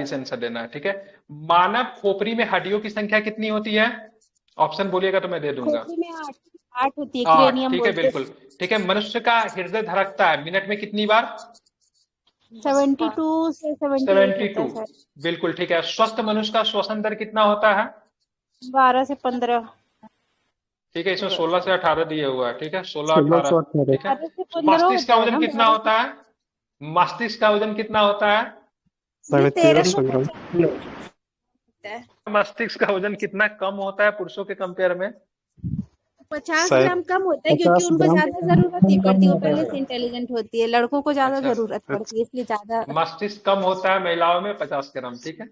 Answer देना है, ठीक है। मानव खोपड़ी में हड्डियों की संख्या कितनी होती है? ऑप्शन बोलिएगा तो मैं दे दूंगा। खोपड़ी में 8 होती है, 8, क्रेनियम ठीक है, बोलते हैं। बिल्कुल। ठीक है, मनुष्य का हृदय धड़कता है मिनट में कितनी बार? 72 से 78 होता 72, है शायद। बिल्कुल ठीक है। स्वस्थ मनुष्य का श्वसन दर कितना होता है? 12 से 15। ठीक है, इसमें 16 से 18 दिए हुआ है, ठीक है, 16 16 18, सौ 18। ठीक है। 12 से 15 मस्तिष्क का होता है वजन ना, कितना 12 से। होता है? मस्तिष्क का वजन कितना होता है? ये 1350 ग्राम। 1350 होता है। मस्तिष्क का वजन कितना कम होता है पुरुषों के कंपेयर में? 50 शायद ग्राम कम होता है, क्योंकि 50 उनको ग्राम ज्यादा जरूरत नहीं कम पड़ती, वो होता पहले है। से इंटेलिजेंट होती है। लड़कों को ज्यादा अच्छा, जरूरत पड़ती है, इसलिए ज्यादा। मस्तिष्क कम होता है महिलाओं में 50 ग्राम, ठीक है।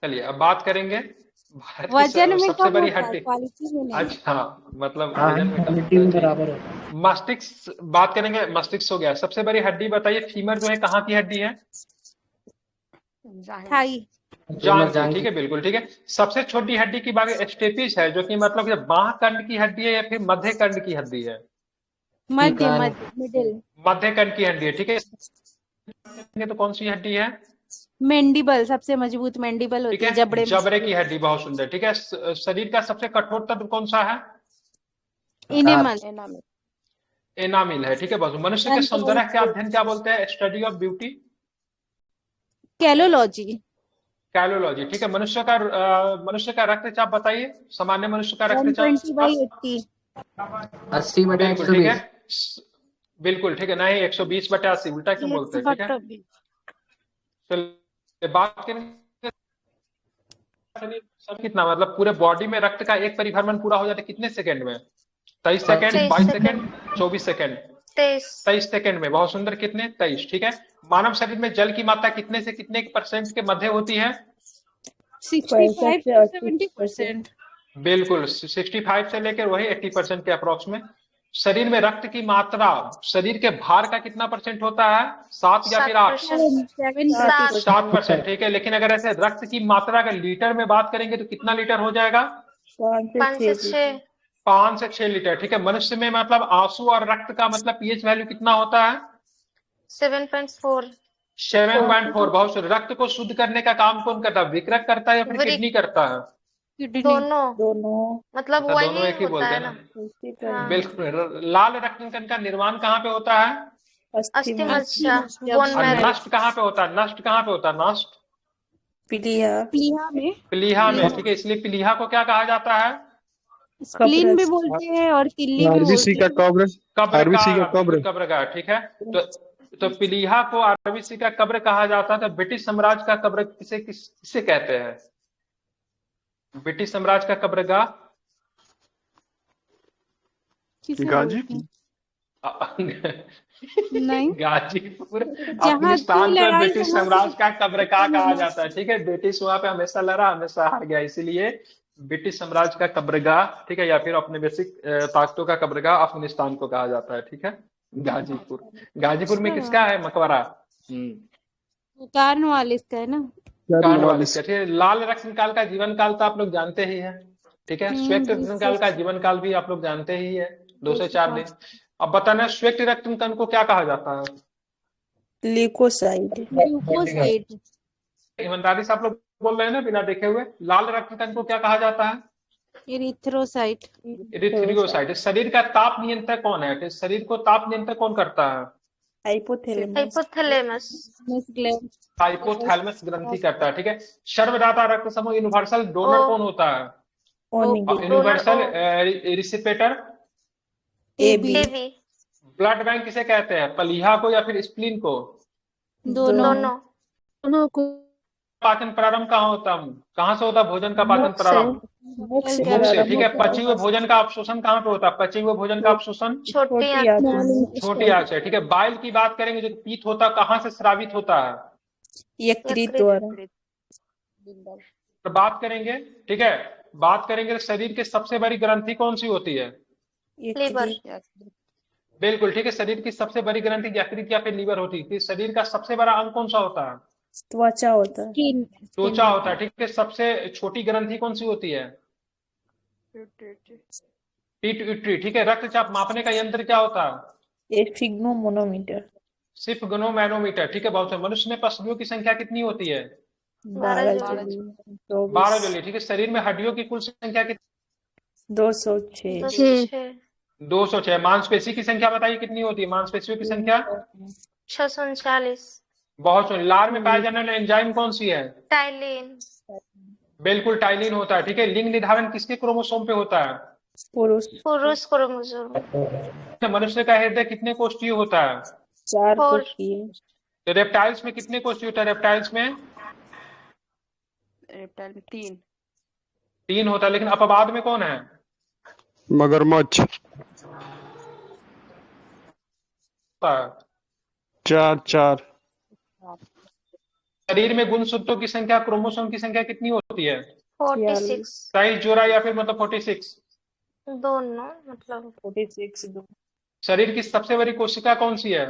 चलिए अब बात करेंगे भारत की वजन में सबसे कम बड़ी होता है, हड्डी। क्वालिटी में नहीं। अच्छा, मतलब हाँ, वजन में कम क्वालिटी होता है, में ठीक बराबर होता है। मस्तिष्क बात करेंगे, मस्तिष्क हो गया। सबसे बड़ी हड्डी बताइए, फीमर जो है कहाँ की हड्डी है? थाई। जांघ की, ठीक है, बिल्कुल ठीक है। सबसे छोटी हड्डी की बात स्टेपिस है, जो कि मतलब कि बांह कंड की हड्डी है या फिर मध्य कंड की हड्डी है? मध्य मध्य मिडिल। मध्य कंड की हड्डी है, ठीक है। तो कौन सी हड्डी है? मैंडिबल, सबसे मजबूत मैंडिबल ठीक होती है, है, जबड़े में। जबड़े की हड्डी, बहुत सुंदर, ठीक है। शरीर का सबसे कठोर तत्व कौन सा है? इनेमल। एनामिल है, ठीक है। बस मनुष्य के सौंदर्य का अध्ययन क्या बोलते हैं? Study of beauty. Callology. Callology, ठीक है। मनुष्य का रक्तचाप बताइए, सामान्य मनुष्य का 120/80। रक्तचाप। 80/120। बिल्कुल ठीक है। बिल्कुल ठीक है, नहीं 120/80, उल्टा क्यों बोलते हैं, ठीक है। 120। चलिए बात करेंगे शरीर सब कितना, मतलब पूरे बॉडी में रक्त का एक परिभ्रमण पूरा हो जाता है कितने सेकंड में? 23 सेकंड, 22 सेकंड, 24 सेकंड? 23 सेकंड में, बहुत सुंदर। कितने? 23, ठीक है। मानव शरीर में जल की मात्रा कितने से कितने % के मध्य होती है? 65 से 70%। बिल्कुल, 65 से लेकर वही 80% के अप्रोक्स में। शरीर में रक्त की मात्रा शरीर के भार का कितना % होता है? 7 या फिर 8? 7%। 7%, ठीक है। लेकिन अगर ऐसे रक्त की मात्रा अगर लीटर में बात करेंगे तो कितना लीटर हो जाएगा? 5 से 6 लीटर, ठीक है। मनुष्य में मतलब आंसू और रक्त का मतलब पीएच वैल्यू कितना होता है? 7.4। 7.4, बहुत शुद्ध। रक्त को शुद्ध करने का काम कौन करता है? विकृत करता है या फिर किडनी करता है? किडनी। दोनों, मतलब अच्छा, दोनों वही एक ही होता बोलते है हैं ना। ना। हाँ। बिल्कुल। लाल रक्तकण का निर्माण कहाँ पे होता है? अस्थि मज्जा, बोन और मैरो। नष्ट कहाँ पे होता है? नष्ट कहाँ पे होता है? नष्ट प्लीहा में। प्लीहा में, ठीक है। इसलिए प्लीहा को क्या कहा जाता है? स्प्लीन भी बोलते हैं और किल्ली भी आरबीसी बोलते का हैं। कब्र। कब्र का, आरबीसी का बिल्कुल कब्र। कब्र का, ठीक है। तो प्लीहा को आरबीसी का कब्र कहा जाता है। तो ब्रिटिश साम्राज्य का कब्र किसे कहते हैं? ब्रिटिश साम्राज्य का कब्रगाह? किसे बोलते गाजीपुर। हैं? नहीं। गाजीपुर जहाँ की अफगानिस्तान को लड़ाई ब्रिटिश वहां से साम्राज्य का कब्रगाह खत्म कहा होना। जाता है, ठीक है। ब्रिटिश वहां पे हमेशा लड़ा, हमेशा हार गया, इसीलिए ब्रिटिश साम्राज्य का कब्रगाह, ठीक है, या फिर औपनिवेशिक ताकतों का कब्रगाह अफगानिस्तान को कहा जाता है, ठीक है। गाजीपुर। गाजीपुर में अच्छा, किसका है मकबरा? कार्नवालिस का है ना। कॉर्नवालिस का, ठीक है। लाल रक्तकाल का जीवन काल तो आप लोग जानते ही है, ठीक है। श्वेत रक्तकाल का जीवन काल भी आप लोग जानते ही है, 2 से 4 दिन। अब बताना, श्वेत रक्तकण को क्या कहा जाता है? ल्यूकोसाइट। ईमानदारी से आप लोग बोल रहे हैं ना बिना देखे हुए। लाल रक्तकण को क्या कहा जाता है? इरिथ्रोसाइट। इरिथ्रियोसाइट। शरीर का ताप नियंत्रक कौन है? शरीर को ताप नियंत्रक कौन करता है? हाइपोथैलेमस। ग्लैंड। हाइपोथैलेमस ग्रंथि करता है, ठीक है। सर्वदाता रक्त समूह यूनिवर्सल डोनर ओ, कौन होता है? डोनर यूनिवर्सल ओ। रिसिपेटर। एबी। एवी। ब्लड बैंक किसे कहते हैं? प्लीहा को या फिर स्प्लीन को? दोनों। दोनों। दोनों को। पाचन प्रारंभ कहाँ होता है? कहाँ से होता है भोजन का पाचन मुख से। प्रारंभ? मुख मुख से, ठीक है। पचे हुए भोजन का अवशोषण कहाँ पे होता है? पचे हुए भोजन का अवशोषण छोटी आंत। छोटी आंत से, ठीक है। बाइल की बात करेंगे, जो पीत होता है कहाँ से स्रावित होता है? यकृत। तो बात करेंगे, ठीक है, बात करेंगे शरीर की सबसे बड़ी ग्रंथि कौन सी होती है? लीवर। बिल्कुल ठीक है। शरीर की सबसे बड़ी ग्रंथि यकृत या फिर लीवर होती है। शरीर का सबसे बड़ा अंग कौन सा होता है? स्किन। त्वचा होता है, ठीक है। सबसे छोटी ग्रंथि कौन सी होती है? पिट्यूटरी, ठीक है। रक्तचाप मापने का यंत्र क्या होता है? सिर्फ गनोमैनोमीटर, ठीक है। बहुत से। मनुष्य में पसलियों की संख्या कितनी होती है? 12 12 जुलाई जुलाई 12 24 जुलाई, ठीक है। शरीर में हड्डियों की कुल संख्या कितनी? 206 6 206। मांसपेशी की संख्या बताइए कितनी होती है, मांसपेशियों की संख्या? 639 बहुत सुन। लार में पाए जाने वाला एंजाइम कौन सी है? टाइलिन बिल्कुल टाइलिन होता है, ठीक है। लिंग निर्धारण किसके क्रोमोसोम पे होता है? पुरुष पुरुष क्रोमोसोम मनुष्य का हृदय कितने कोष्ठीय होता है? 4 4 कोष्ठीय तो रेप्टाइल्स में कितने कोष्ठीय होता है? रेप्टाइल्स में रेप्टाइल में 3 3 होता है, लेकिन अपवाद में कौन है? मगरमच्छ। होता है। 4 शरीर में गुणसूत्रों की संख्या, क्रोमोसोम की संख्या कितनी होती है? 46 साइज जोड़ा या फिर मतलब 46? दोनों मतलब 46 दो शरीर की सबसे बड़ी कोशिका कौन सी है?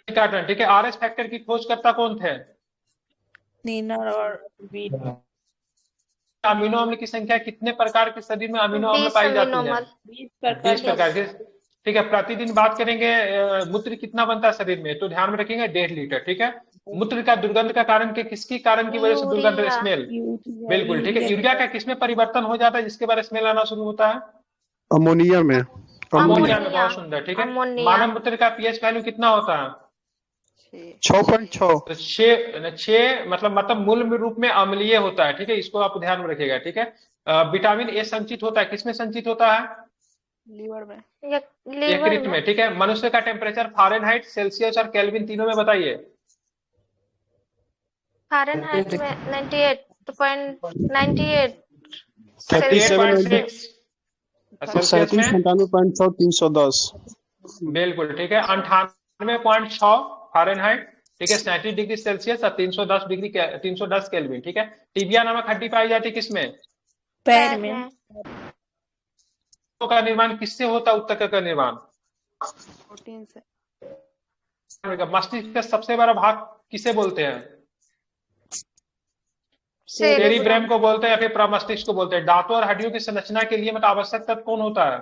कार्टन, ठीक है। आरएस फैक्टर की खोजकर्ता कौन थे? नीनर और वीट अमीनो अम्ल की संख्या कितने प्रकार के शरीर में अमीनो अम्ल 20 पाई जाती है? अमीनोमल 20 प्रकार 20 प्रकार के, ठीक है। प्रतिदिन बात करेंगे मूत्र कितना बनता है शरीर में, तो ध्यान में रखेंगे 1.5 लीटर, ठीक है। मूत्र का दुर्गंध का कारण के किसकी कारण की वजह से दुर्गंध, यूरिया स्मेल? यूरिया बिल्कुल, ठीक है। यूरिया का किसमें परिवर्तन हो जाता है जिसके बाद स्मेल आना शुरू होता है? अमोनिया में। अमोनिया में। अमोनिया बहुत सुंदर, ठीक है। अमोनिया मानव मूत्र का पीएच वैल्यू कितना होता है? 6.6। तो 6 मतलब मूल रूप में अम्लीय होता है, ठीक है। इसको आप ध्यान में रखिएगा, ठीक है। विटामिन ए संचित होता है, किसमें संचित होता है? लीवर में लीवर यकृत में में, ठीक है। मनुष्य का टेम्परेचर फ़ारेनहाइट, सेल्सियस और केल्विन तीनों में बताइए। फ़ारेनहाइट में 98.98 37 सेल्सियस सेल्सियस में 97.6 310। बिल्कुल, ठीक है। 98.6 फ़ारेनहाइट, ठीक है। 37 डिग्री सेल्सियस और 310 केल्विन, ठीक है। टिबिया नामक हड्डी पाई जाती है किसमें? पैर में का निर्माण किससे होता है? उत्तक का निर्माण प्रोटीन से मस्तिष्क का सबसे बड़ा भाग किसे बोलते हैं? सेरेब्रम सेरिब्रम को बोलते हैं या फिर प्रमस्तिष्क को बोलते हैं। दांतों और हड्डियों की संरचना के लिए मतलब आवश्यक तत्व कौन होता है?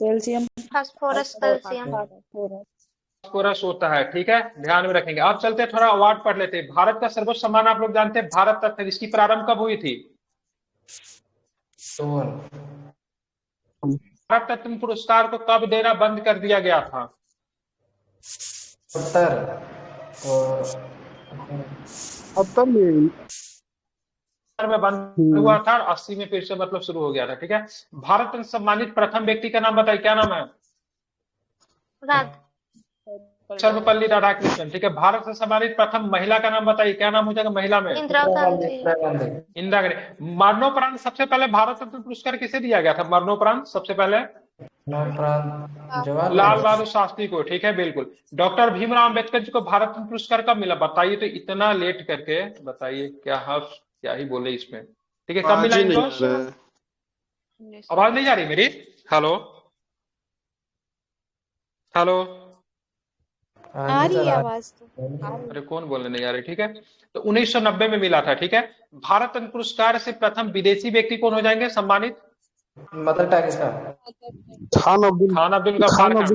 कैल्शियम फास्फोरस कैल्शियम फास्फोरस होता है, ठीक है। ध्यान में रखेंगे। अब चलते थोड़ा अवार्ड पढ़ लेते हैं। भारत का सर्वोच्च सम्मान आप लोग जानते हैं भारत रत्न, इसकी प्रारंभ कब हुई थी? भारत रत्न पुरस्कार को कब देना बंद कर दिया गया था? अब में में बंद हुआ था और 80 में फिर से मतलब शुरू हो गया था, ठीक है। भारत रत्न सम्मानित प्रथम व्यक्ति का नाम बताइए, क्या नाम है? सर्वपल्ली राधाकृष्णन, ठीक है। भारत से सम्मानित प्रथम महिला का नाम बताइए, क्या नाम हो जाएगा महिला में? इंदिरा गांधी इंदिरा गांधी। मरणोपरांत सबसे पहले भारत रत्न पुरस्कार किसे दिया गया था? मरणोपरांत सबसे पहले लाल बहादुर शास्त्री को, ठीक है। बिल्कुल। डॉक्टर भीमराव अंबेडकर जी को भारत रत्न पुरस्कार कब मिला? बताइए। तो इतना लेट करके बताइए, क्या ही बोले इसमें, ठीक है। कब मिला इनको? आवाज नहीं जा रही मेरी? हेलो हेलो, आ रही है आवाज तो अरे कौन बोलने नहीं आ रही, ठीक है। तो 1990 में मिला था, ठीक है। भारत रत्न पुरस्कार से प्रथम विदेशी व्यक्ति कौन हो जाएंगे सम्मानित? खान अब्दुल गफ्फार खान। खान।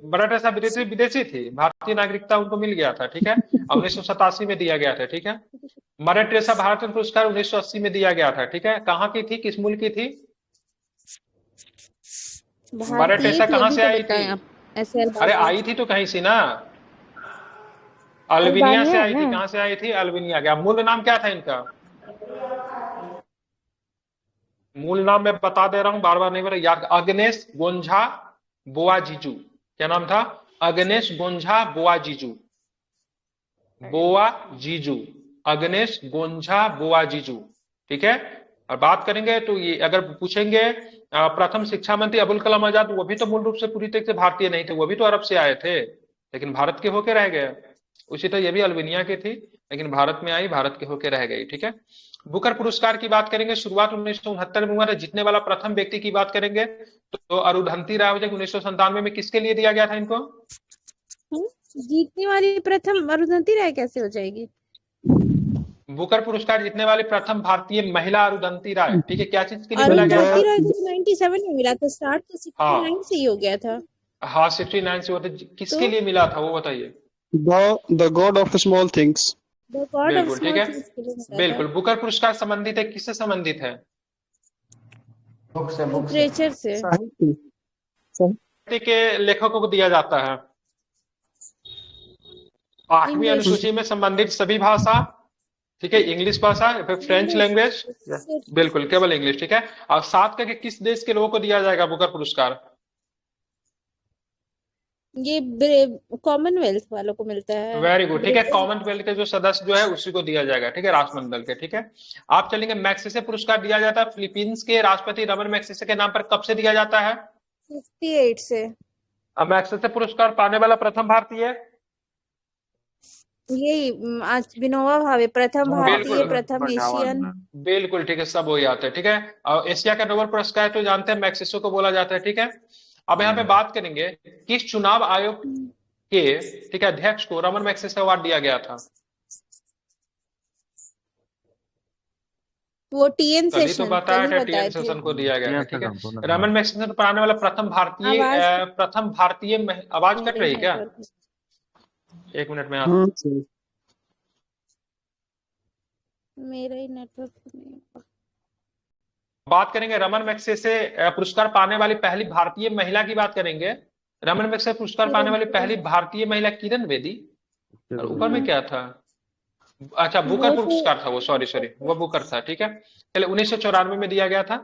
मदर टेरेसा विदेशी थी, भारतीय नागरिकता उनको मिल गया था, ठीक है। 1987 में दिया गया था, ठीक है। मदर टेरेसा भारत रत्न पुरस्कार 1980 में दिया गया था, ठीक है। कहाँ की थी, किस मुल्क की थी मदर टेरेसा? कहाँ से आई थी? अरे आई थी तो कहीं से ना, अल्बानिया से आई थी। कहाँ से आई थी? अल्बानिया। क्या मूल नाम क्या था इनका? मूल नाम मैं बता दे रहा हूं, बार बार नहीं बता याद। Agnes Gonxha Bojaxhiu. क्या नाम था? Agnes Gonxha बोआजीजू। बोआजीजू, अग्नेस गोंझा बोआजीजू, ठीक है। और बात करेंगे तो ये अगर पूछेंगे प्रथम शिक्षा मंत्री अबुल कलाम आजाद, वो भी तो मूल रूप से पूरी तरीके से भारतीय नहीं थे, वो भी तो अरब से आए थे लेकिन भारत के होके रह गए। उसी तरह ये भी अल्बानिया के थी लेकिन भारत में आई, भारत के होके रह गई, ठीक है। बुकर पुरस्कार की बात करेंगे, शुरुआत 1969 में हुआ था। जीतने वाला प्रथम व्यक्ति की बात करेंगे तो अरुंधति राय हो जाएगी। 1997 में किसके लिए दिया गया था इनको? जीतने वाली प्रथम अरुंधति राय कैसे हो जाएगी? बुकर पुरस्कार जीतने वाली प्रथम भारतीय महिला अरुंधति राय, ठीक है। क्या चीज के लिए मिला गया था? अरुंधति राय को 97 में मिला था, स्टार्ट तो 69 से ही हो गया था। हाँ 69 से होता। किसके लिए मिला था वो बताइए? The god of small things. The God of बिल्कुल ठीक स्मॉल है, थिंग्स के लिए मिला था। बिल्कुल। बुकर पुरस्कार संबंधित है, किससे संबंधित है? लिटरेचर से। साहित्य साहित्य के लेखकों को दिया जाता है। 8वीं इंग्लिश। अनुसूची में संबंधित सभी भाषा, ठीक है, इंग्लिश भाषा या फिर फ्रेंच लैंग्वेज, बिल्कुल केवल इंग्लिश, ठीक है। और 7 के किस देश के लोगों को दिया जाएगा बुकर पुरस्कार? ये कॉमनवेल्थ वालों को मिलता है। वेरी गुड, ठीक है। कॉमनवेल्थ के जो सदस्य जो है उसी को दिया जाएगा, ठीक है, राष्ट्रमंडल के, ठीक है। आप चलेंगे, मैग्सेसे पुरस्कार दिया जाता है फिलीपींस के राष्ट्रपति रमन मैग्सेसे के नाम पर, कब से दिया जाता है? 58 से। अब मैग्सेसे पुरस्कार पाने वाला प्रथम भारतीय? यही आज विनोबा भावे, प्रथम भारतीय, बिल्कुल। प्रथम एशियन। बिल्कुल ठीक है, सब वही आते हैं, ठीक है। और एशिया का नोबेल पुरस्कार तो जानते हैं, मैग्सेसे को बोला जाता है, ठीक है। अब यहाँ पे बात करेंगे किस चुनाव आयोग के, ठीक है, अध्यक्ष को रमन मैग्सेसे अवार्ड दिया गया था? वो टीएन कल ही तो सेशन, बताया कल ही था, टीएन बताए थे। सेशन को दिया गया था, ठीक है। रमन मैग्सेसे को पढ़ाने वाला प्रथम भारतीय आवाज कट रही है क्या? एक मिनट में सही। मेरा ही नेटवर्क नहीं। बात करेंगे रमन मैग्सेसे पुरस्कार पाने वाली पहली भारतीय महिला की बात करेंगे। रमन मैग्सेसे पुरस्कार पाने वाली पहली भारतीय महिला किरण बेदी। और ऊपर में क्या था? अच्छा, बुकर पुरस्कार था वो, सॉरी वो बुकर था, ठीक है। पहले 1994 में दिया गया था।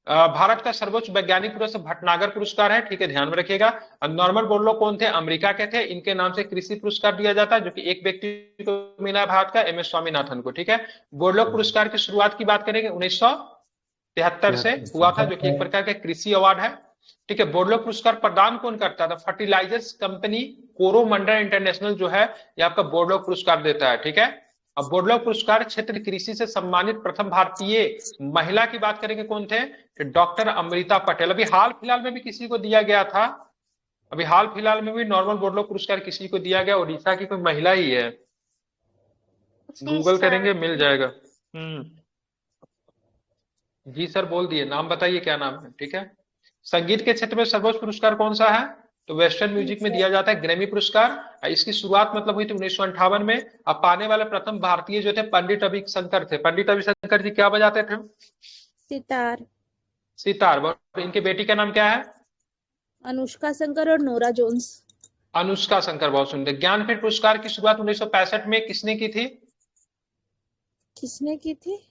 भारत का सर्वोच्च वैज्ञानिक पुरस्कार भटनागर पुरस्कार है, ठीक है, ध्यान में रखिएगा। नॉर्मन बोरलॉग कौन थे? अमेरिका के थे। इनके नाम से कृषि पुरस्कार दिया जाता है, जो कि एक व्यक्ति को मिला है भारत का, MS स्वामीनाथन को, ठीक है। बोरलॉग पुरस्कार की शुरुआत की बात करेंगे 1973 से हुआ था, जो कि एक प्रकार का कृषि अवार्ड है, ठीक है। बोरलॉग पुरस्कार प्रदान कौन करता था? फर्टिलाइजर्स कंपनी कोरोमंडल इंटरनेशनल जो है, ये आपका बोरलॉग पुरस्कार देता है, ठीक है। अब बोरलॉग पुरस्कार क्षेत्र कृषि से सम्मानित प्रथम भारतीय महिला की बात करेंगे, कौन थे? डॉक्टर अमृता पटेल। अभी हाल फिलहाल में भी किसी को दिया गया था, अभी हाल फिलहाल में भी नॉर्मल बोरलॉग पुरस्कार किसी को दिया गया, उड़ीसा की कोई महिला ही है, गूगल करेंगे मिल जाएगा। जी सर, बोल दिए, नाम बताइए क्या नाम है, ठीक है। संगीत के क्षेत्र में सर्वोच्च पुरस्कार कौन सा है? तो वेस्टर्न म्यूजिक में दिया जाता है ग्रैमी पुरस्कार। इसकी शुरुआत मतलब हुई थी 1958 में। अब पाने वाले प्रथम भारतीय जो थे पंडित रविशंकर थे। पंडित रविशंकर जी क्या बजाते थे? सितार। सितार। और इनके बेटी का नाम क्या है? अनुष्का शंकर और नोरा जोन्स। अनुष्का शंकर, बहुत सुंदर। ज्ञानपीठ पुरस्कार की शुरुआत 1965 में किसने की थी? किसने की थी?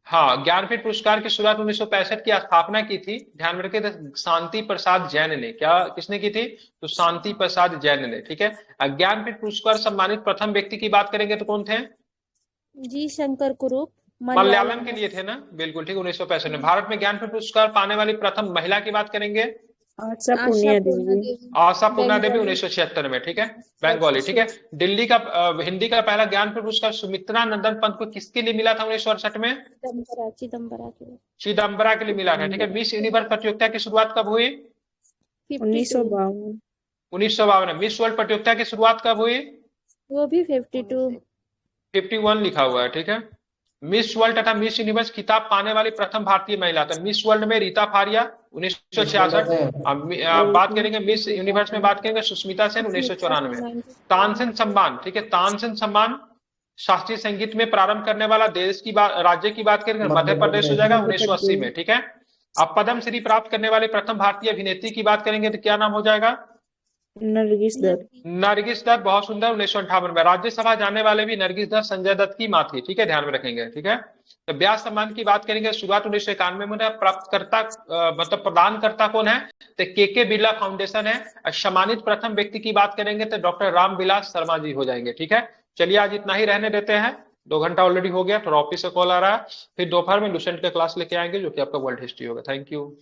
हाँ, ज्ञानपीठ पुरस्कार की शुरुआत 1965 की स्थापना की थी, ध्यान में रखिए, शांति प्रसाद जैन ने। क्या किसने की थी? तो शांति प्रसाद जैन ने, ठीक है। ज्ञानपीठ पुरस्कार सम्मानित प्रथम व्यक्ति की बात करेंगे तो कौन थे? जी शंकर कुरूप, मलयालम के लिए थे ना, बिल्कुल ठीक, 1965 में। भारत में ज्ञानपीठ पुरस्कार पाने वाली प्रथम महिला की बात करेंगे, आशा पूर्णिया देवी। आशा पूर्णा देवी, 1976 में, ठीक है, बंगाली, ठीक है। दिल्ली का हिंदी का पहला ज्ञानपीठ पुरस्कार सुमित्रा नंदन पंत को किसके लिए मिला था 1968 में? चिदम्बरा के लिए मिला था, ठीक है। मिस यूनिवर्स प्रतियोगिता की शुरुआत कब हुई? 1952। 1952 में। मिस वर्ल्ड प्रतियोगिता की शुरुआत कब हुई? वो भी 52। 51 लिखा हुआ है, ठीक है। मिस वर्ल्ड तथा मिस यूनिवर्स खिताब पाने वाली प्रथम भारतीय महिला था। मिस वर्ल्ड में रीता फारिया, 1966। बात करेंगे मिस यूनिवर्स में, बात करेंगे सुष्मिता सेन, 1994। तानसेन सम्मान, ठीक है, तानसेन सम्मान शास्त्रीय संगीत में प्रारंभ करने वाला देश की बात, राज्य की बात करेंगे, मध्य प्रदेश हो जाएगा, 1980 में, ठीक है। अब पद्म श्री प्राप्त करने वाले प्रथम भारतीय अभिनेत्री की बात करेंगे तो क्या नाम हो जाएगा? नरगिस दत्त। नरगिस दत्त, बहुत सुंदर, 1958 में। राज्यसभा जाने वाले भी नरगिस दत्त संजय दत्त की मां थी, ठीक है, ध्यान में रखेंगे, ठीक है। तो व्यास सम्मान की बात करेंगे, शुरुआत 1991 में। प्राप्तकर्ता मतलब प्रदानकर्ता कौन है? तो के बिरला फाउंडेशन है। सम्मानित प्रथम व्यक्ति की बात करेंगे तो डॉक्टर रामविलास शर्मा जी हो जाएंगे, ठीक है। चलिए आज इतना ही रहने देते हैं, 2 घंटा ऑलरेडी हो गया, थोड़ा ऑफिस से कॉल आ रहा है। फिर दोपहर में लुसेंट का क्लास लेके आएंगे, जो कि आपका वर्ल्ड हिस्ट्री होगा। Thank you.